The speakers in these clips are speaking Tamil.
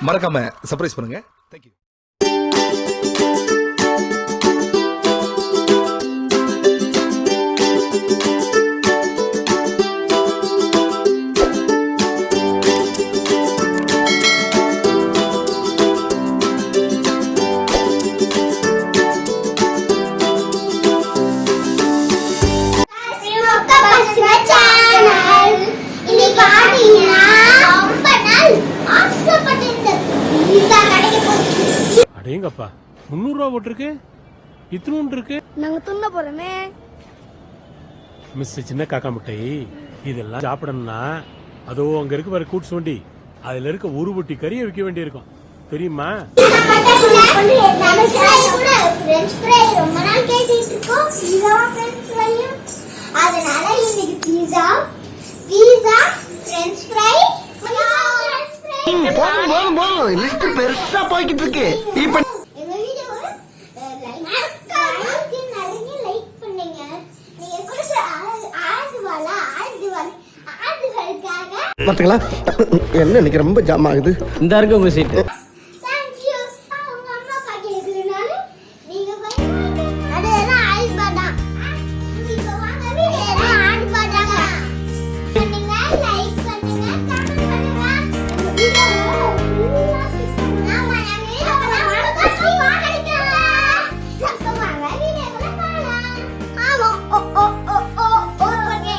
மறக்காம சர்ப்ரைஸ் பண்ணுங்க. தேங்க்யூ. அடேங்கப்பா 300 ரூபா போட்டிருக்கு, இத்தனூண்டு இருக்கு. நாங்க துண்ண போறோமே. மிஸ் சின்ன காக்கா முட்டை இதெல்லாம் சாப்பிடணும்னா அதோ அங்க இருக்கு பாரு கூட்ஸ் வண்டி, அதுல இருக்க ஒரு பொட்டி கறியை விற்க வேண்டி இருக்கும் தெரியுமா? அதனால இன்னைக்கு பீஸா பீஸா ஃப்ரெஞ்ச் ஃப்ரை லிஸ்ட் பெருசா போய்கிட்டு இருக்கு. இப்ப எங்க வீடியோவை லைக் பண்ணுங்க. நீங்க கொடுத்த ஆடுகளுக்காக பாத்தீங்களா என்ன இன்னைக்கு ரொம்ப ஜாம் ஆகுது. இந்த இருக்கு உங்க சீட்டு. தேங்க்யூ. உங்க அம்மா அப்பா கேக்குறதுனால நீங்க போய் அதெல்லாம் ஆல்பாடா நீங்க வாங்க வீடியோ ஆல்பாடாங்க. நீங்க லைக் பண்ணுங்க, கமெண்ட் பண்ணுங்க. இந்த வீடியோவை ஃபுல்லா ஸ்கிப் பண்ணுங்க. ஆமா நான் வீடியோவை வாங்கி வாங்கிட்டேன். நம்ம வாங்க வீடியோக்குள்ள போலாம். ஆமா ஓ okay.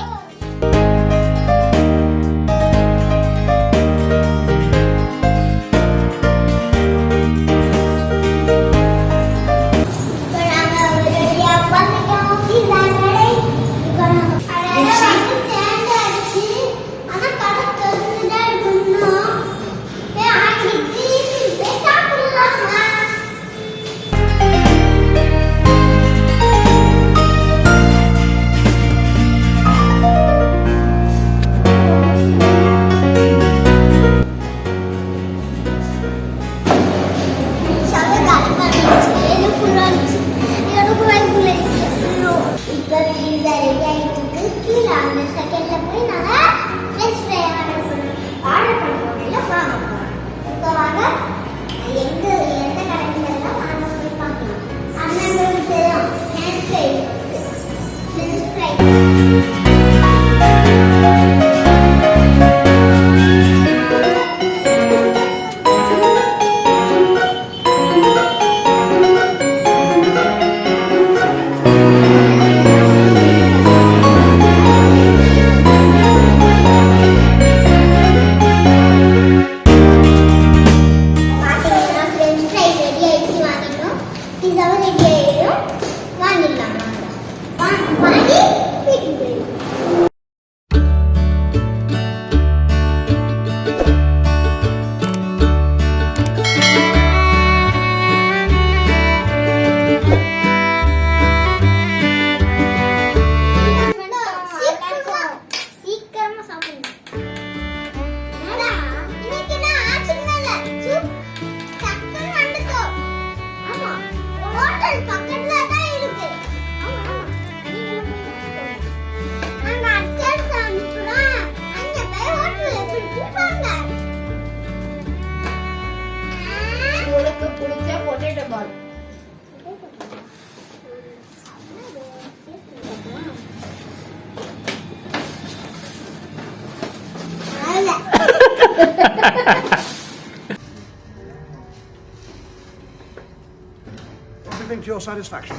Everything to your satisfaction.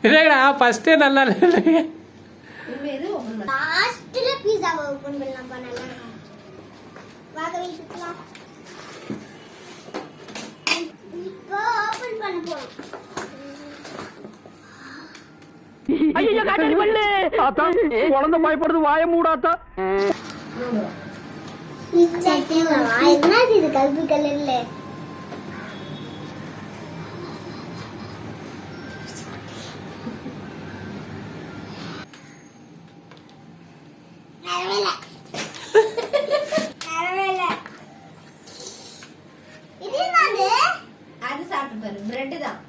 இல்லடா ஃபர்ஸ்டே நல்லா இல்ல. லாஸ்ட்ல பீஸாவை ஓபன் பண்ணலாம் பண்ணலாம். வாங்க வீட்டுக்குலாம். இப்போ ஓபன் பண்ண போறோம். ஐயோ காட்டடி பல்லு. ஆத்தா குழந்தை பயப்படுது, வாய மூடாத்தா. என்ன இது கல்வி கலர்ல? அது சாப்பிட்டு பாரு, பிரெட் தான்.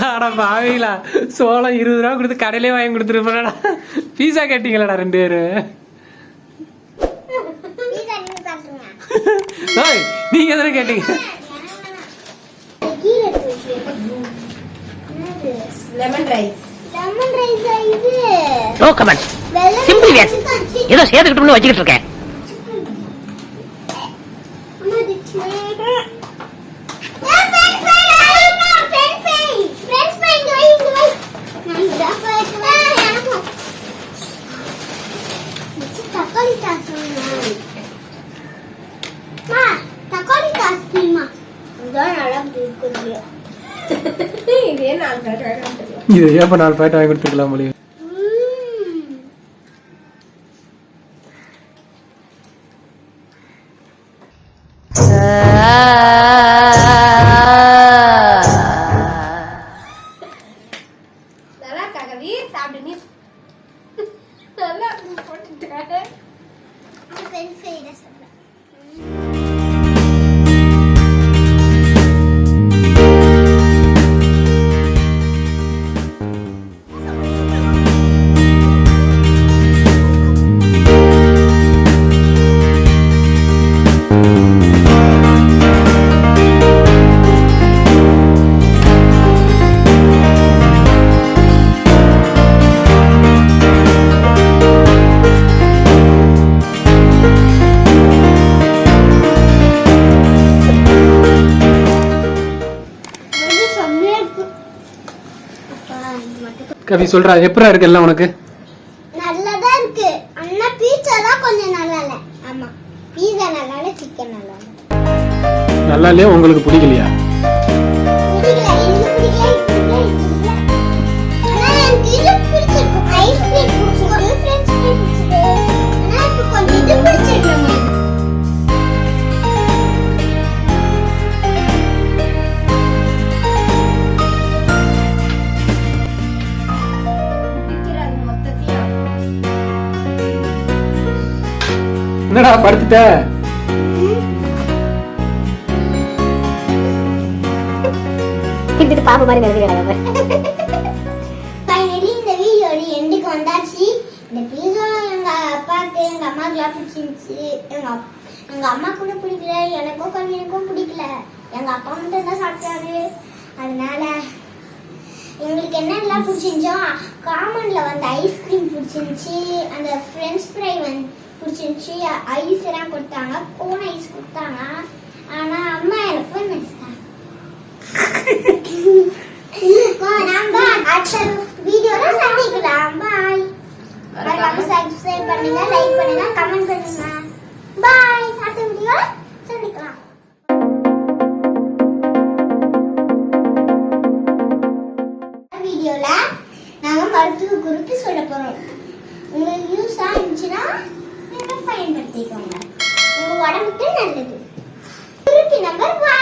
ஆடா பாவீங்களா, சோளம் 20 ரூபா கொடுத்து கடையிலே வாங்கி கொடுத்துருப்பா. பீஸா கேட்டீங்களாடா 2 பேரும். பீஸா நீங்க சாப்பிடுங்க. ஓய், நீங்க எதுனா கேட்டீங்க? கீழ இருக்கு. Lemon rice. லெமன் ரைஸ் இது. No comment. Simple yes. ஏதோ சேர்த்துக்கிட்டோம்னு வச்சிட்டு இருக்கேன். இதே 4 பேர் வேணும். இது ஏப்ப 4 பாக்கெட் வாங்கி கொடுத்துக்கலாம் முடியும். நல்லா இருக்கா கவி? சாப்பிடு நீ. நல்லா போட்டுட்டேன். கவி சொல்றா, எப்பரா இருக்கு எல்லாம் உனக்கு? நல்லதா இருக்கு. அண்ணா பீட்சா தான் கொஞ்சம் நல்லா இல்ல. ஆமா, பீட்சா நல்லா இல்ல, சிக்கன் நல்லா இல்ல. நல்லா இல்லையா, உங்களுக்கு பிடிக்கலையா? பிடிக்கல, இது பிடிக்கல, இது பிடிக்கல, இது பிடிக்கல. ஆனா எனக்கு இது பிடிச்சிருக்கு. ஐஸ்கிரீம் பிடிச்சிருக்கு, ஃப்ரெஞ்ச் ஃப்ரை பிடிச்சிருக்கு. ஆனா எனக்கு கொஞ்சம் இது பிடிச்சிருக்கு. என்னடா படுத்துட்ட? இது பாப்பா மாதிரி நடக்குது. ஃபைனலி இந்த வீடியோட எண்டுக்கு வந்தாச்சு. இந்த பீஸா எங்க அப்பாக்கு எங்க அம்மாக்குலாம் பிடிச்சிருந்துச்சு. எங்க அம்மா கூட பிடிக்கல, எனக்கும் கவினுக்கும் பிடிக்கல. எங்க அப்பா மட்டும் தான் சாப்பிட்டாரு. அதனால எங்களுக்கு என்னெல்லாம் பிடிச்சிருந்துச்சோ காமன்ல வந்து ஐஸ்கிரீம் பிடிச்சிருந்துச்சு, அந்த ஃப்ரெஞ்ச் ஃப்ரை வந்து பிடிச்சிருந்துச்சு, ஐஸ் எல்லாம் கொடுத்தாங்க, கோன் ஐஸ் கொடுத்தாங்க. ஆனா அம்மா எனக்கு நினைச்சிட்டாங்க. நம்ம அடுத்த வீடியோல சந்திக்கலாம். பாய். மறக்காம சப்ஸ்கிரைப் பண்ணுங்க, லைக் பண்ணுங்க, கமெண்ட் பண்ணுங்க. பாய். அடுத்த வீடியோல சந்திக்கலாம். வீடியோல நாங்க மருத்துவ குறிப்பு சொல்ல போறோம். உங்களுக்கு யூஸ் ஆச்சுன்னா நீங்க பயன்படுத்திக்கோங்க. உங்க உடம்புக்கு நல்லது. குறிப்பு நம்பர் 1.